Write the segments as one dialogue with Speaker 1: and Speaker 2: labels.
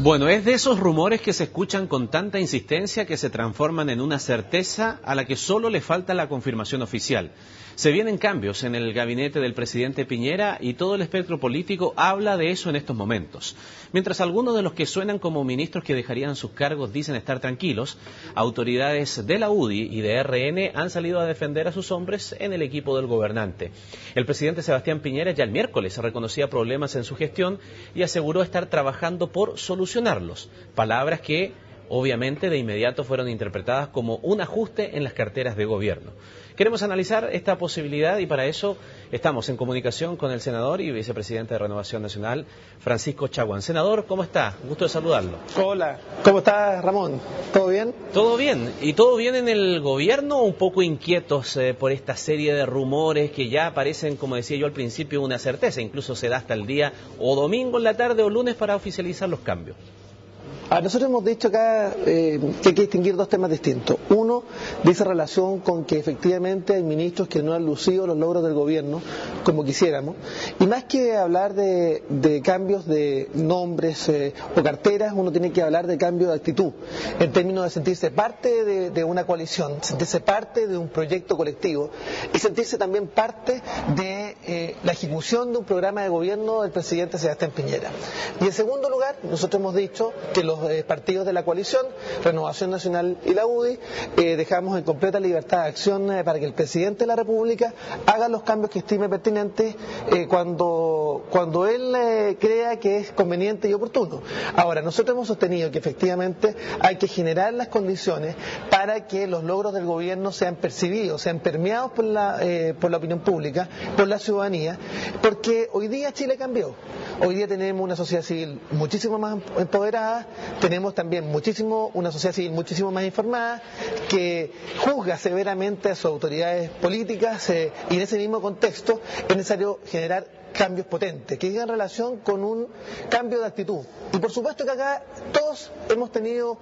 Speaker 1: Bueno, es de esos rumores que se escuchan con tanta insistencia que se transforman en una certeza a la que solo le falta la confirmación oficial. Se vienen cambios en el gabinete del presidente Piñera y todo el espectro político habla de eso en estos momentos. Mientras algunos de los que suenan como ministros que dejarían sus cargos dicen estar tranquilos, autoridades de la UDI y de RN han salido a defender a sus hombres en el equipo del gobernante. El presidente Sebastián Piñera ya el miércoles reconocía problemas en su gestión y aseguró estar trabajando por solucionarlos. Palabras que obviamente de inmediato fueron interpretadas como un ajuste en las carteras de gobierno. Queremos analizar esta posibilidad y para eso estamos en comunicación con el senador y vicepresidente de Renovación Nacional, Francisco Chaguán. Senador, ¿cómo está? Gusto de saludarlo.
Speaker 2: Hola, ¿cómo estás, Ramón? ¿Todo bien?
Speaker 1: Todo bien. ¿Y todo bien en el gobierno? Un poco inquietos por esta serie de rumores que ya parecen, como decía yo al principio, una certeza. Incluso se da hasta el día o domingo en la tarde o lunes para oficializar los cambios.
Speaker 2: Nosotros hemos dicho acá que hay que distinguir dos temas distintos. Uno dice relación con que efectivamente hay ministros que no han lucido los logros del gobierno como quisiéramos. Y más que hablar de cambios de nombres o carteras, uno tiene que hablar de cambio de actitud, en términos de sentirse parte de una coalición, sentirse parte de un proyecto colectivo y sentirse también parte de la ejecución de un programa de gobierno del presidente Sebastián Piñera. Y en segundo lugar, nosotros hemos dicho que los partidos de la coalición, Renovación Nacional y la UDI, dejamos en completa libertad de acción para que el presidente de la República haga los cambios que estime pertinentes cuando él crea que es conveniente y oportuno. Ahora, nosotros hemos sostenido que efectivamente hay que generar las condiciones para que los logros del gobierno sean percibidos, sean permeados por la opinión pública, por la ciudadanía, porque hoy día Chile cambió. Hoy día tenemos una sociedad civil muchísimo más empoderada, tenemos también una sociedad civil muchísimo más informada, que juzga severamente a sus autoridades políticas y en ese mismo contexto es necesario generar cambios potentes, que llegan en relación con un cambio de actitud. Y por supuesto que acá todos hemos tenido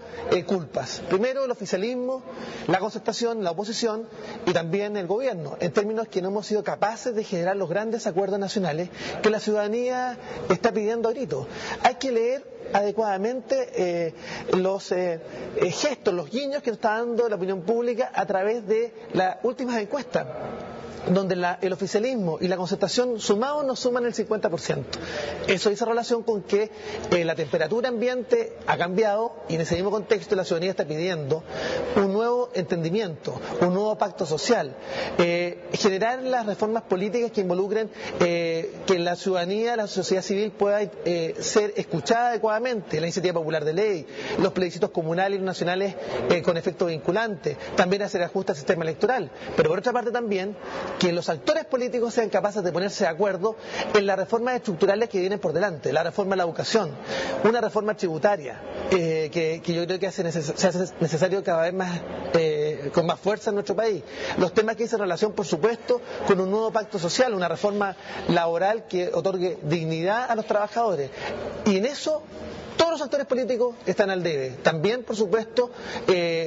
Speaker 2: culpas. Primero el oficialismo, la concertación, la oposición y también el gobierno, en términos que no hemos sido capaces de generar los grandes acuerdos nacionales que la ciudadanía está pidiendo a gritos. Hay que leer adecuadamente los gestos, los guiños que nos está dando la opinión pública a través de las últimas encuestas, donde el oficialismo y la concertación sumados nos suman el 50%. Eso dice relación con que la temperatura ambiente ha cambiado y en ese mismo contexto la ciudadanía está pidiendo un nuevo entendimiento, un nuevo pacto social, generar las reformas políticas que involucren que la ciudadanía, la sociedad civil pueda ser escuchada adecuadamente, la iniciativa popular de ley, los plebiscitos comunales y nacionales con efecto vinculante, también hacer ajustes al sistema electoral, pero por otra parte también que los actores políticos sean capaces de ponerse de acuerdo en las reformas estructurales que vienen por delante, la reforma de la educación, una reforma tributaria que yo creo que se hace necesario cada vez más con más fuerza en nuestro país, los temas que dicen relación por supuesto con un nuevo pacto social, una reforma laboral que otorgue dignidad a los trabajadores, y en eso todos los actores políticos están al debe, también por supuesto,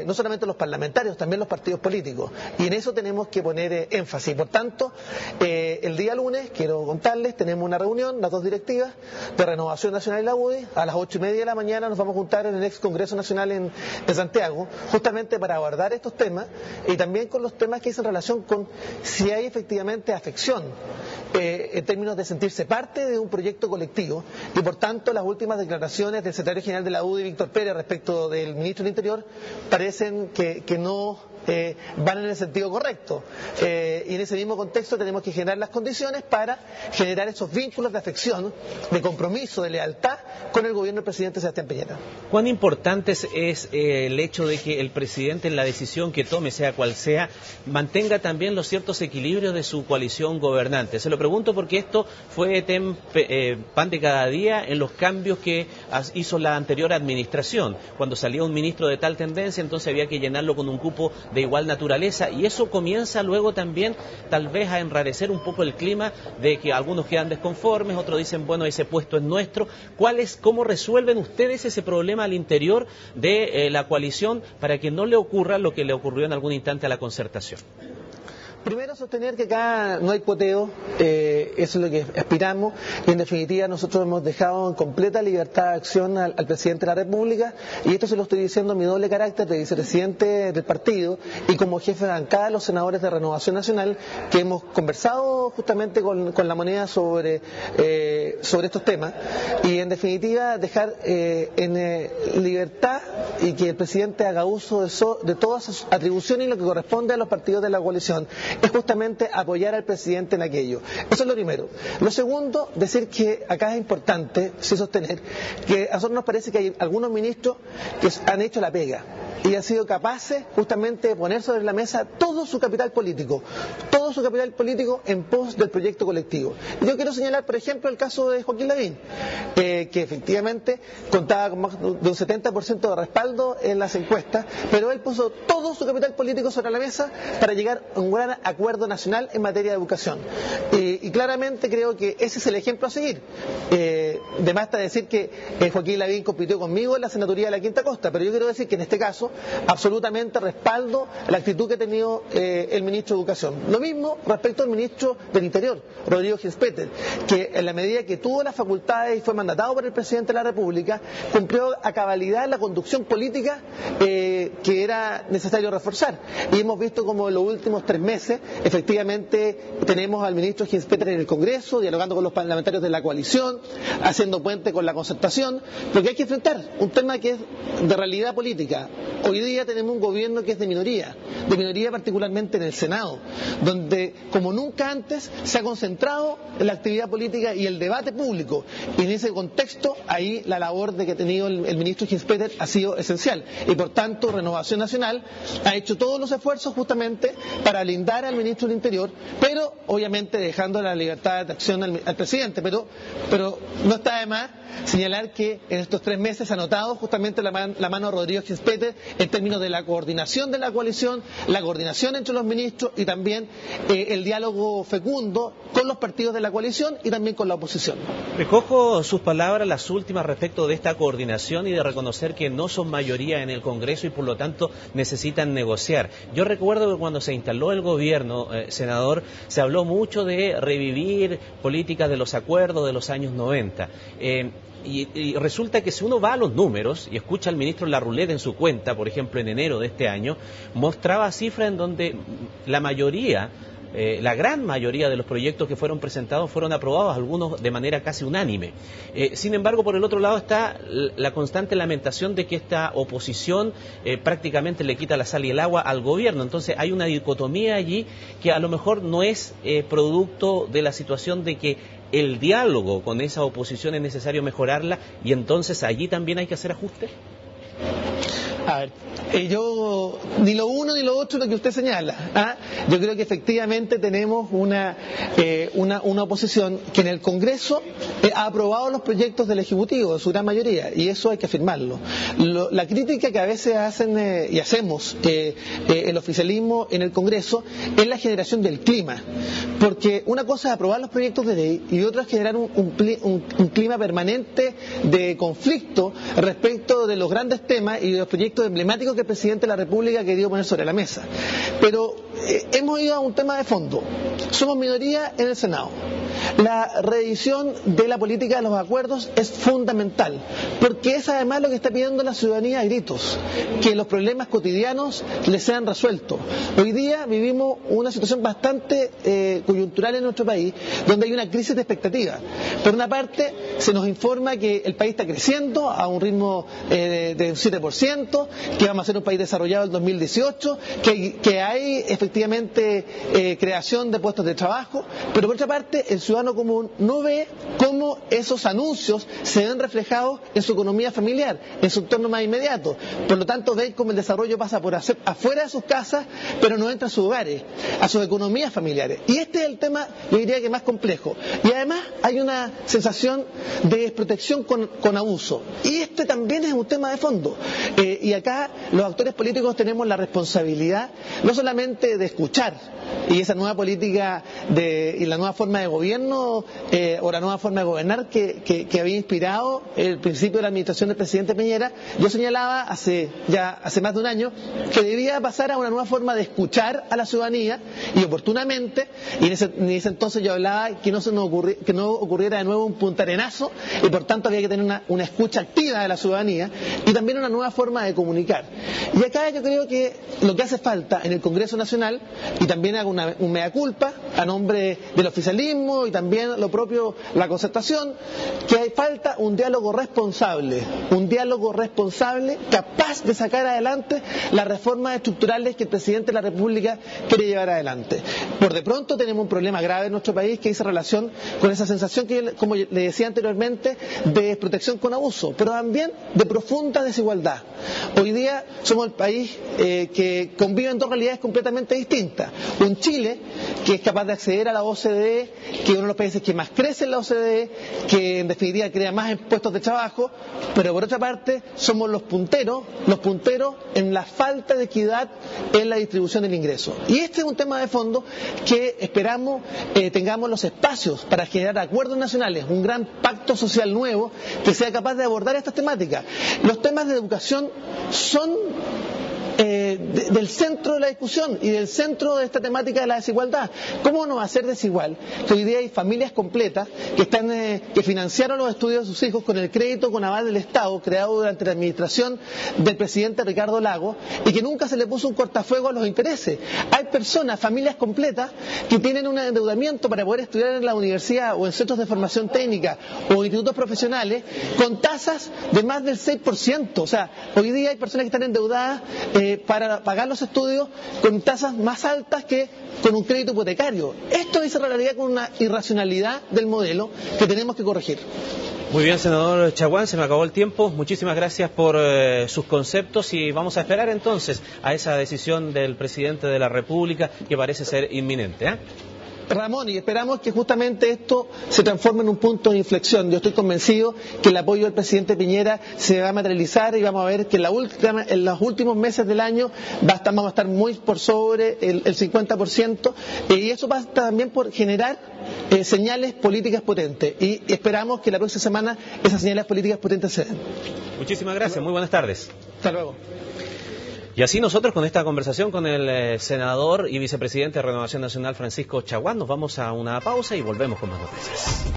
Speaker 2: no solamente los parlamentarios, también los partidos políticos, y en eso tenemos que poner énfasis. Por tanto, el día lunes, quiero contarles, tenemos una reunión, las dos directivas de Renovación Nacional y la UDI, a las 8:30 de la mañana nos vamos a juntar en el ex Congreso Nacional en Santiago, justamente para abordar estos temas y también con los temas que dicen relación con si hay efectivamente afección en términos de sentirse parte de un proyecto colectivo, y por tanto las últimas declaraciones del secretario general de la UDI, Víctor Pérez, respecto del ministro del Interior, parecen que no van en el sentido correcto. Y en ese mismo contexto tenemos que generar las condiciones para generar esos vínculos de afección, de compromiso, de lealtad con el gobierno del presidente Sebastián Piñera.
Speaker 1: ¿Cuán importante es el hecho de que el presidente en la decisión que tome, sea cual sea, mantenga también los ciertos equilibrios de su coalición gobernante? Se lo pregunto porque esto fue pan de cada día en los cambios que hizo la anterior administración. Cuando salía un ministro de tal tendencia, entonces había que llenarlo con un cupo de igual naturaleza, y eso comienza luego también tal vez a enrarecer un poco el clima de que algunos quedan desconformes, otros dicen, bueno, ese puesto es nuestro. ¿Cómo resuelven ustedes ese problema al interior de la coalición para que no le ocurra lo que le ocurrió en algún instante a la concertación?
Speaker 2: Primero, sostener que acá no hay poteo, eso es lo que aspiramos, y en definitiva nosotros hemos dejado en completa libertad de acción al presidente de la República, y esto se lo estoy diciendo en mi doble carácter de vicepresidente del partido y como jefe de bancada de los senadores de Renovación Nacional, que hemos conversado justamente con La Moneda sobre estos temas, y en definitiva dejar en libertad y que el presidente haga uso de todas sus atribuciones y lo que corresponde a los partidos de la coalición es justamente apoyar al presidente en aquello. Eso es lo primero. Lo segundo, decir que acá es importante, sí, sostener, que a nosotros nos parece que hay algunos ministros que han hecho la pega y han sido capaces justamente de poner sobre la mesa todo su capital político en pos del proyecto colectivo. Y yo quiero señalar, por ejemplo, el caso de Joaquín Lavín, que efectivamente contaba con más de un 70% de respaldo en las encuestas, pero él puso todo su capital político sobre la mesa para llegar a un gran acuerdo nacional en materia de educación. Y claramente creo que ese es el ejemplo a seguir. De más está decir que Joaquín Lavín compitió conmigo en la senaturía de la Quinta Costa, pero yo quiero decir que en este caso absolutamente respaldo la actitud que ha tenido el ministro de Educación. Lo mismo respecto al ministro del Interior, Rodrigo Ginspeter, que en la medida que tuvo las facultades y fue mandatado por el presidente de la República, cumplió a cabalidad la conducción política que era necesario reforzar. Y hemos visto como en los últimos 3 meses, efectivamente, tenemos al ministro Ginspeter en el Congreso, dialogando con los parlamentarios de la coalición, haciendo puente con la concertación, porque hay que enfrentar un tema que es de realidad política. Hoy día tenemos un gobierno que es de minoría particularmente en el Senado, donde como nunca antes se ha concentrado en la actividad política y el debate público, y en ese contexto ahí la labor de que ha tenido el ministro Ginspeter ha sido esencial, y por tanto Renovación Nacional ha hecho todos los esfuerzos justamente para blindar al ministro del Interior, pero obviamente dejando la libertad de acción al presidente, pero no está de más señalar que en estos 3 meses ha notado justamente la mano de Rodrigo Ginspeter en términos de la coordinación de la coalición, la coordinación entre los ministros y también el diálogo fecundo con los partidos de la coalición y también con la oposición.
Speaker 1: Recojo sus palabras, las últimas, respecto de esta coordinación y de reconocer que no son mayoría en el Congreso y por lo tanto necesitan negociar. Yo recuerdo que cuando se instaló el gobierno, senador, se habló mucho de revivir políticas de los acuerdos de los años 90. Y resulta que si uno va a los números y escucha al ministro Larroulet en su cuenta, por ejemplo en enero de este año, mostraba cifras en donde la gran mayoría de los proyectos que fueron presentados fueron aprobados, algunos de manera casi unánime. Sin embargo, por el otro lado está la constante lamentación de que esta oposición prácticamente le quita la sal y el agua al gobierno. Entonces hay una dicotomía allí que a lo mejor no es producto de la situación de que el diálogo con esa oposición es necesario mejorarla, y entonces allí también hay que hacer ajustes.
Speaker 2: A ver, yo ni lo uno ni lo otro lo que usted señala. Yo creo que efectivamente tenemos una oposición que en el Congreso ha aprobado los proyectos del Ejecutivo, en su gran mayoría, y eso hay que afirmarlo. La crítica que a veces hacen y hacemos el oficialismo en el Congreso es la generación del clima, porque una cosa es aprobar los proyectos de ley y otra es generar un clima permanente de conflicto respecto de los grandes temas y de los proyectos emblemáticos que el presidente de la República ha querido poner sobre la mesa. Pero hemos ido a un tema de fondo. Somos minoría en el Senado. La reedición de la política de los acuerdos es fundamental, porque es además lo que está pidiendo la ciudadanía a gritos, que los problemas cotidianos les sean resueltos. Hoy día vivimos una situación bastante coyuntural en nuestro país, donde hay una crisis de expectativa. Por una parte, se nos informa que el país está creciendo a un ritmo de 7%, que vamos a ser un país desarrollado en el 2018, que hay efectivamente creación de puestos de trabajo, pero por otra parte, el ciudadano común no ve cómo esos anuncios se ven reflejados en su economía familiar, en su entorno más inmediato. Por lo tanto, ve cómo el desarrollo pasa por afuera de sus casas, pero no entra a sus hogares, a sus economías familiares. Y este es el tema, yo diría que más complejo. Y además hay una sensación de desprotección con abuso. Y este también es un tema de fondo. Y acá los actores políticos tenemos la responsabilidad no solamente de escuchar, y esa nueva política y la nueva forma de gobierno o la nueva forma de gobernar que había inspirado el principio de la administración del presidente Piñera. Yo señalaba hace más de un año que debía pasar a una nueva forma de escuchar a la ciudadanía y oportunamente, y en ese entonces yo hablaba que no ocurriera de nuevo un puntarenazo, y por tanto había que tener una escucha activa de la ciudadanía y también una nueva forma de comunicar. Y acá yo creo que lo que hace falta en el Congreso Nacional, y también hago un mea culpa a nombre del oficialismo y también lo propio la Concertación, que hay falta un diálogo responsable capaz de sacar adelante las reformas estructurales que el presidente de la República quiere llevar adelante. Por de pronto tenemos un problema grave en nuestro país que dice relación con esa sensación que, como le decía anteriormente, de desprotección con abuso, pero también de profunda desigualdad. Hoy día somos el país que convive en dos realidades completamente distintas. Un Chile que es capaz de acceder a la OCDE, que es uno de los países que más crece en la OCDE, que en definitiva crea más puestos de trabajo, pero por otra parte somos los punteros en la falta de equidad en la distribución del ingreso. Y este es un tema de fondo que esperamos tengamos los espacios para generar acuerdos nacionales, un gran pacto social nuevo que sea capaz de abordar estas temáticas. Los temas de educación son del centro de la discusión y del centro de esta temática de la desigualdad. ¿Cómo no va a ser desigual que hoy día hay familias completas que financiaron los estudios de sus hijos con el crédito con aval del Estado creado durante la administración del presidente Ricardo Lagos y que nunca se le puso un cortafuego a los intereses? Hay personas, familias completas que tienen un endeudamiento para poder estudiar en la universidad o en centros de formación técnica o institutos profesionales con tasas de más del 6%. O sea, hoy día hay personas que están endeudadas para pagar los estudios con tasas más altas que con un crédito hipotecario. Esto dice la realidad con una irracionalidad del modelo que tenemos que corregir.
Speaker 1: Muy bien, senador Chaguán, se me acabó el tiempo. Muchísimas gracias por sus conceptos y vamos a esperar entonces a esa decisión del presidente de la República que parece ser inminente,
Speaker 2: Ramón, y esperamos que justamente esto se transforme en un punto de inflexión. Yo estoy convencido que el apoyo del presidente Piñera se va a materializar y vamos a ver que en los últimos meses del año vamos a estar muy por sobre el 50%, y eso pasa también por generar señales políticas potentes, y esperamos que la próxima semana esas señales políticas potentes se den.
Speaker 1: Muchísimas gracias, muy buenas tardes.
Speaker 2: Hasta luego.
Speaker 1: Y así nosotros con esta conversación con el senador y vicepresidente de Renovación Nacional Francisco Chaguán nos vamos a una pausa y volvemos con más noticias.